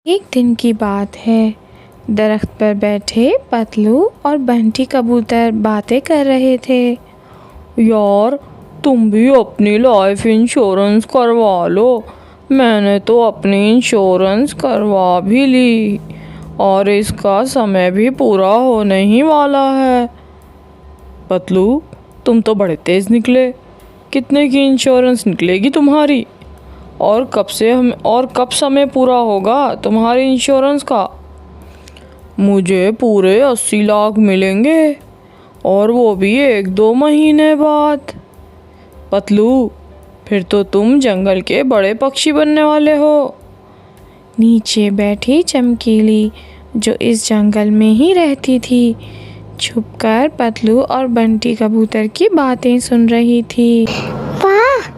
एक दिन की बात है। दरख्त पर बैठे पतलू और बंटी कबूतर बातें कर रहे थे। यार, तुम भी अपनी लाइफ इंश्योरेंस करवा लो। मैंने तो अपनी इंश्योरेंस करवा भी ली और इसका समय भी पूरा होने ही वाला है। पतलू, तुम तो बड़े तेज निकले। कितने की इंश्योरेंस निकलेगी तुम्हारी? और कब समय पूरा होगा तुम्हारी इंश्योरेंस का? मुझे पूरे 80 लाख मिलेंगे, और वो भी 1-2 महीने बाद। पतलू, फिर तो तुम जंगल के बड़े पक्षी बनने वाले हो। नीचे बैठी चमकीली, जो इस जंगल में ही रहती थी, छुपकर पतलू और बंटी कबूतर की बातें सुन रही थी। वाह,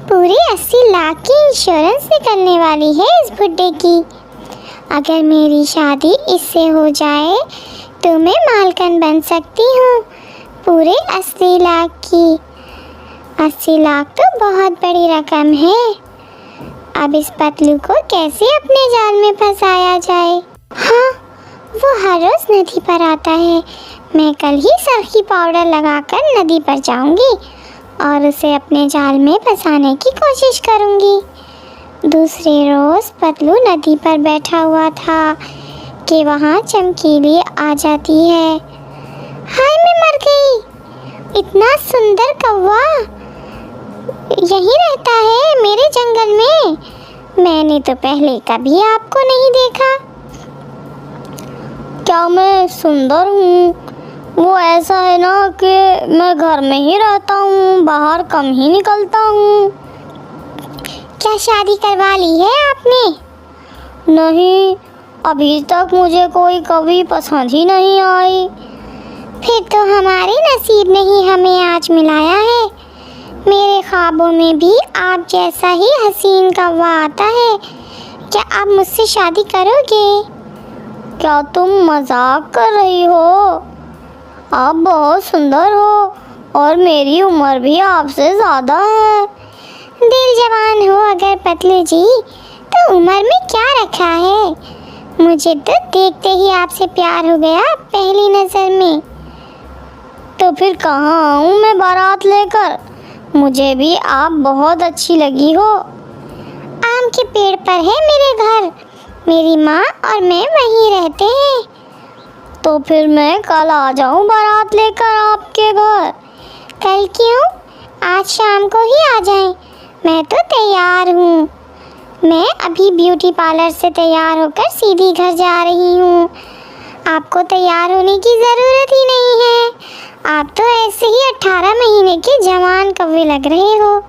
पूरी 80 लाख की इंश्योरेंस निकलने वाली है इस बुड्ढे की। अगर मेरी शादी इससे हो जाए तो मैं मालकिन बन सकती हूँ पूरे 80 लाख की। 80 लाख तो बहुत बड़ी रकम है। अब इस पतलू को कैसे अपने जाल में फंसाया जाए? हाँ, वो हर रोज नदी पर आता है। मैं कल ही सरखी पाउडर लगाकर नदी पर जाऊंगी और उसे अपने जाल में फंसाने की कोशिश करूंगी। दूसरे रोज पतलू नदी पर बैठा हुआ था कि वहाँ चमकीली आ जाती है। हाय, मैं मर गई। इतना सुंदर कौवा यहीं रहता है मेरे जंगल में। मैंने तो पहले कभी आपको नहीं देखा। क्या मैं सुंदर हूँ? वो ऐसा है ना कि मैं घर में ही रहता हूँ, बाहर कम ही निकलता हूँ। क्या शादी करवा ली है आपने? नहीं, अभी तक मुझे कोई कभी पसंद ही नहीं आई। फिर तो हमारे नसीब ने ही हमें आज मिलाया है। मेरे ख्वाबों में भी आप जैसा ही हसीन कौवा आता है। क्या आप मुझसे शादी करोगे? क्या तुम मजाक कर रही हो? आप बहुत सुंदर हो और मेरी उम्र भी आपसे ज़्यादा है। दिल जवान हो अगर पतलू जी, तो उम्र में क्या रखा है। मुझे तो देखते ही आपसे प्यार हो गया पहली नज़र में। तो फिर कहाँ आऊँ मैं बारात लेकर? मुझे भी आप बहुत अच्छी लगी हो। आम के पेड़ पर है मेरे घर। मेरी माँ और मैं वहीं रहते हैं। तो फिर मैं कल आ जाऊँ बारात लेकर आपके घर? कल क्यों? आज शाम को ही आ जाएं। मैं तो तैयार हूँ। मैं अभी ब्यूटी पार्लर से तैयार होकर सीधी घर जा रही हूँ। आपको तैयार होने की ज़रूरत ही नहीं है। आप तो ऐसे ही 18 महीने के जवान कौवे लग रहे हो।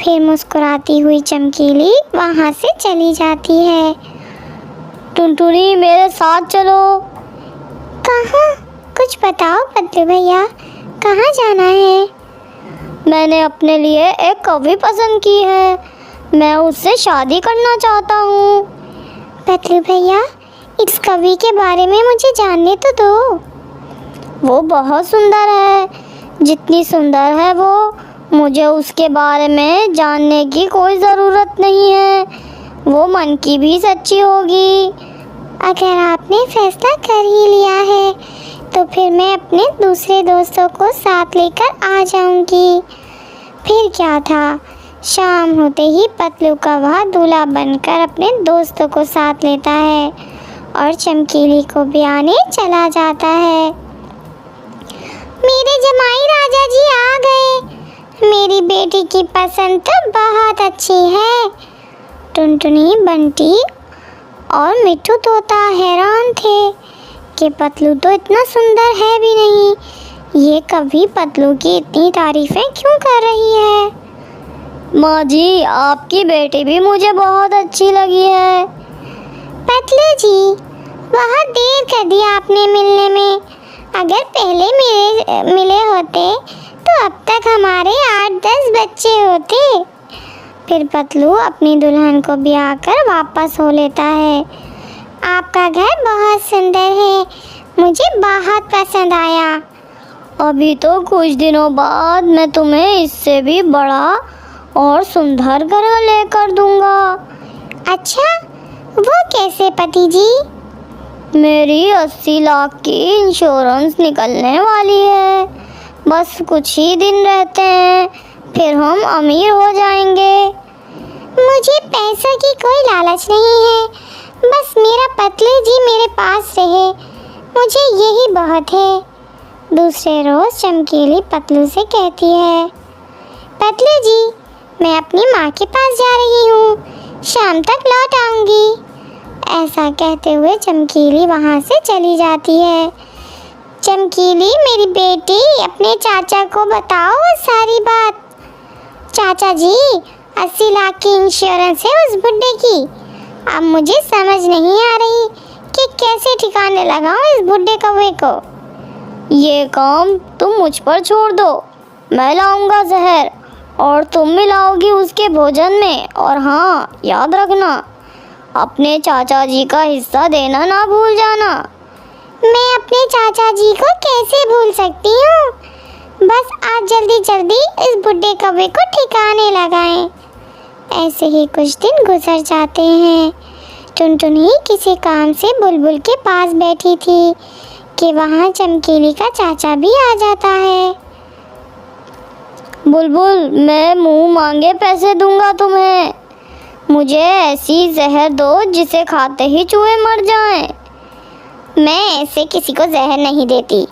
फिर मुस्कुराती हुई चमकीली वहाँ से चली जाती है। टुनटुनी, मेरे साथ चलो। कहाँ? कुछ बताओ पतलू भैया, कहाँ जाना है? मैंने अपने लिए एक कौवी पसंद की है। मैं उससे शादी करना चाहता हूँ। पतलू भैया, इस कवि के बारे में मुझे जानने तो दो। वो बहुत सुंदर है। जितनी सुंदर है वो, मुझे उसके बारे में जानने की कोई ज़रूरत नहीं है। वो मन की भी सच्ची होगी। अगर आपने फैसला कर ही लिया है तो फिर मैं अपने दूसरे दोस्तों को साथ लेकर आ जाऊंगी। फिर क्या था, शाम होते ही पतलू कौवा दूल्हा बनकर अपने दोस्तों को साथ लेता है और चमकीली को ब्याने चला जाता है। मेरे जमाई राजा जी आ गए। मेरी बेटी की पसंद तो बहुत अच्छी है। टुनटुनी, बंटी और मिट्ठू तोता हैरान थे कि पतलू तो इतना सुंदर है भी नहीं। ये कभी पतलू की इतनी तारीफें क्यों कर रही है? माँ जी, आपकी बेटी भी मुझे बहुत अच्छी लगी है। पतलू जी, बहुत देर कर दी आपने मिलने में। अगर पहले मिले होते तो अब तक हमारे 8-10 बच्चे होते। फिर पतलू अपनी दुल्हन को ब्याह कर वापस हो लेता है। आपका घर बहुत सुंदर है, मुझे बहुत पसंद आया। अभी तो कुछ दिनों बाद मैं तुम्हें इससे भी बड़ा और सुंदर घर लेकर दूंगा। अच्छा, वो कैसे पति जी? मेरी 80 लाख की इंश्योरेंस निकलने वाली है। बस कुछ ही दिन रहते हैं, फिर हम अमीर हो जाएंगे। मुझे पैसों की कोई लालच नहीं है, बस मेरा पतलू जी मेरे पास रहे, मुझे यही बहुत है। दूसरे रोज चमकीली पतलू से कहती है, पतलू जी मैं अपनी माँ के पास जा रही हूँ, शाम तक लौट आऊँगी। ऐसा कहते हुए चमकीली वहाँ से चली जाती है। चमकीली मेरी बेटी, अपने चाचा को बताओ सारी बात। चाचा जी 80 लाख की इंश्योरेंस है उस बुड्ढे की। अब मुझे समझ नहीं आ रही कि कैसे ठिकाने लगाऊं इस बुड्ढे कौवे को। ये काम तुम मुझ पर छोड़ दो, मैं लाऊंगा जहर और तुम मिलाओगी उसके भोजन में। और हाँ, याद रखना, अपने चाचा जी का हिस्सा देना ना भूल जाना। मैं अपने चाचा जी को कैसे भूल सकती हूँ? बस आज जल्दी जल्दी इस बुड्ढे कौवे को ठिकाने लगाएं। ऐसे ही कुछ दिन गुजर जाते हैं। टुनटुनी किसी काम से बुलबुल के पास बैठी थी कि वहाँ चमकीली का चाचा भी आ जाता है। बुलबुल, मैं मुंह मांगे पैसे दूंगा तुम्हें। मुझे ऐसी जहर दो जिसे खाते ही चूहे मर जाएं। मैं ऐसे किसी को जहर नहीं देती,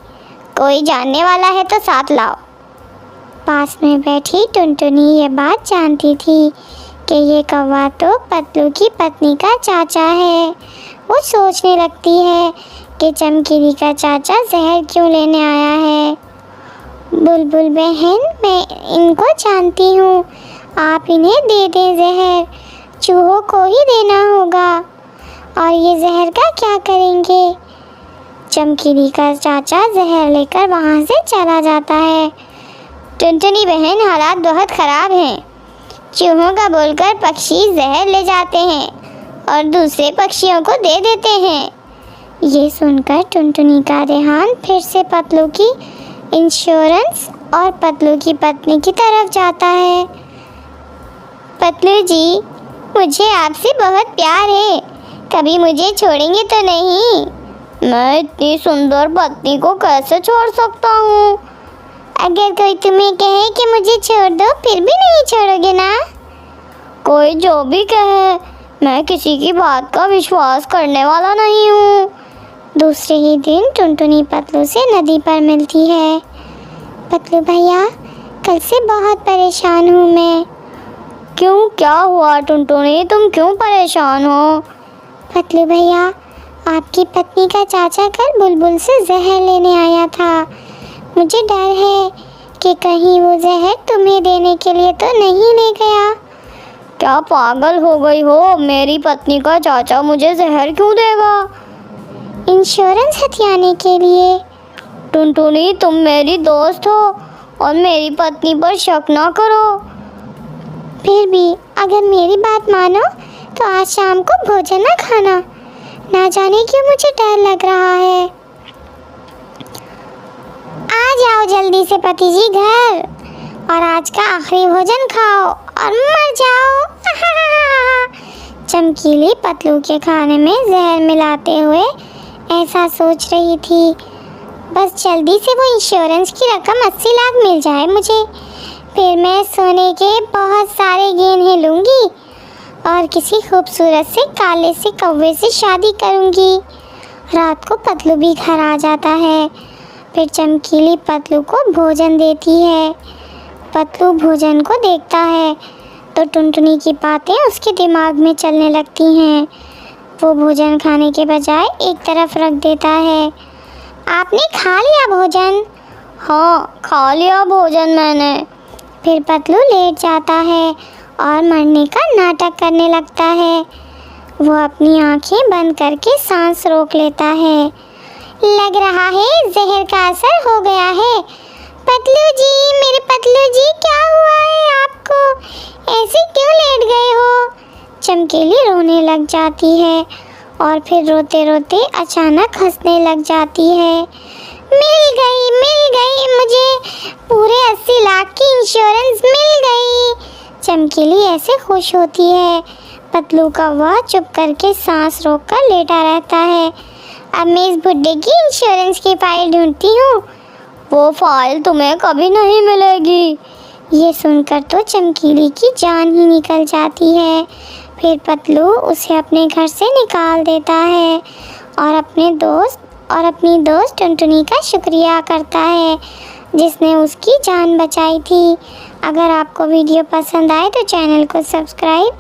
कोई जानने वाला है तो साथ लाओ। पास में बैठी टुनटुनी ये बात जानती थी कि ये कौवा तो पतलू की पत्नी का चाचा है। वो सोचने लगती है कि चमकीली का चाचा जहर क्यों लेने आया है। बुलबुल बहन, मैं इनको जानती हूँ, आप इन्हें दे दें जहर, चूहों को ही देना होगा। और ये जहर का क्या करेंगे? चमकीली का चाचा जहर लेकर वहाँ से चला जाता है। टुनटुनी बहन, हालात बहुत ख़राब हैं। चूहों का बोलकर पक्षी जहर ले जाते हैं और दूसरे पक्षियों को दे देते हैं। ये सुनकर टुनटुनी का ध्यान फिर से पतलू की इंश्योरेंस और पतलू की पत्नी की तरफ जाता है। पतलू जी, मुझे आपसे बहुत प्यार है, कभी मुझे छोड़ेंगे तो नहीं? मैं इतनी सुंदर पत्नी को कैसे छोड़ सकता हूँ? अगर कोई तुम्हें कहे कि मुझे छोड़ दो, फिर भी नहीं छोड़ोगे ना? कोई जो भी कहे, मैं किसी की बात का विश्वास करने वाला नहीं हूँ। दूसरे ही दिन टुनटुनी पतलू से नदी पर मिलती है। पतलू भैया, कल से बहुत परेशान हूँ मैं। क्यों, क्या हुआ टुनटुनी, तुम क्यों परेशान हो? पतलू भैया, आपकी पत्नी का चाचा कल बुलबुल से जहर लेने आया था। मुझे डर है कि कहीं वो जहर तुम्हें देने के लिए तो नहीं ले गया। क्या पागल हो गई हो? मेरी पत्नी का चाचा मुझे जहर क्यों देगा? इंश्योरेंस हथियाने के लिए। टुनटुनी, तुम मेरी दोस्त हो और मेरी पत्नी पर शक ना करो। फिर भी अगर मेरी बात मानो तो आज शाम को भोजन ना खाना। ना जाने क्यों मुझे डर लग रहा है। आ जाओ जल्दी से पति जी घर, और आज का आखिरी भोजन खाओ और मर जाओ। चमकीली पतलू के खाने में जहर मिलाते हुए ऐसा सोच रही थी। बस जल्दी से वो इंश्योरेंस की रकम 80 लाख मिल जाए मुझे, फिर मैं सोने के बहुत सारे गहने लूँगी और किसी खूबसूरत से काले से कौवे से शादी करूँगी। रात को पतलू भी घर आ जाता है। फिर चमकीली पतलू को भोजन देती है। पतलू भोजन को देखता है तो टुनटुनी की बातें उसके दिमाग में चलने लगती हैं। वो भोजन खाने के बजाय एक तरफ रख देता है। आपने खा लिया भोजन? हाँ, खा लिया भोजन मैंने। फिर पतलू लेट जाता है और मरने का नाटक करने लगता है। वो अपनी आंखें बंद करके सांस रोक लेता है। लग रहा है जहर का असर हो गया है। पतलू जी, मेरे पतलू जी, क्या हुआ है आपको? ऐसे क्यों लेट गए हो? चमकीली रोने लग जाती है और फिर रोते रोते अचानक हंसने लग जाती है। मिल गई मुझे पूरे 80 लाख की इंश्योरेंस मिल गई। चमकीली ऐसे खुश होती है। पतलू कौवा चुप करके सांस रोककर लेटा रहता है। अब मैं इस बुड्ढे की इंश्योरेंस की फाइल ढूंढती हूँ। वो फाइल तुम्हें कभी नहीं मिलेगी। ये सुनकर तो चमकीली की जान ही निकल जाती है। फिर पतलू उसे अपने घर से निकाल देता है और अपनी दोस्त टुनटुनी का शुक्रिया करता है जिसने उसकी जान बचाई थी। अगर आपको वीडियो पसंद आए तो चैनल को सब्सक्राइब